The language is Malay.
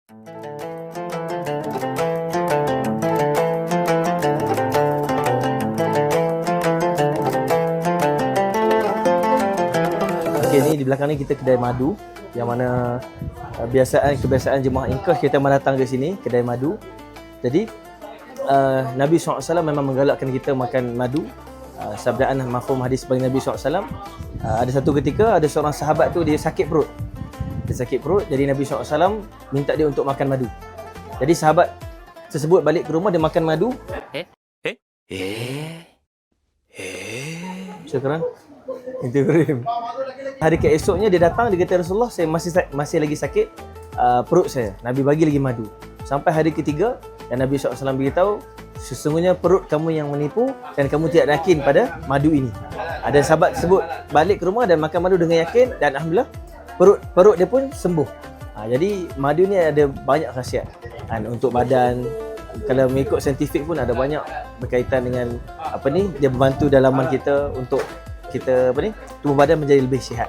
Okey, ni di belakang ni kita kedai madu yang mana kebiasaan jemaah Inkah kita mendatang ke sini, kedai madu. Jadi Nabi SAW memang menggalakkan kita makan madu. Sabdaan mafhum hadis bagi Nabi SAW, ada satu ketika ada seorang sahabat tu dia sakit perut. Jadi Nabi SAW minta dia untuk makan madu. Jadi sahabat tersebut balik ke rumah, dia makan madu. Syukran. Itu krim. Hari keesoknya dia datang, dia kata, Rasulullah, saya masih lagi sakit perut saya. Nabi bagi lagi madu. Sampai hari ketiga dan Nabi SAW beritahu, sesungguhnya perut kamu yang menipu dan kamu tidak yakin pada madu ini. Ada sahabat tersebut balik ke rumah dan makan madu dengan yakin dan alhamdulillah perut dia pun sembuh. Jadi madu ni ada banyak khasiat untuk badan. Kalau mengikut saintifik pun ada banyak berkaitan dengan dia membantu dalaman kita untuk kita tubuh badan menjadi lebih sihat.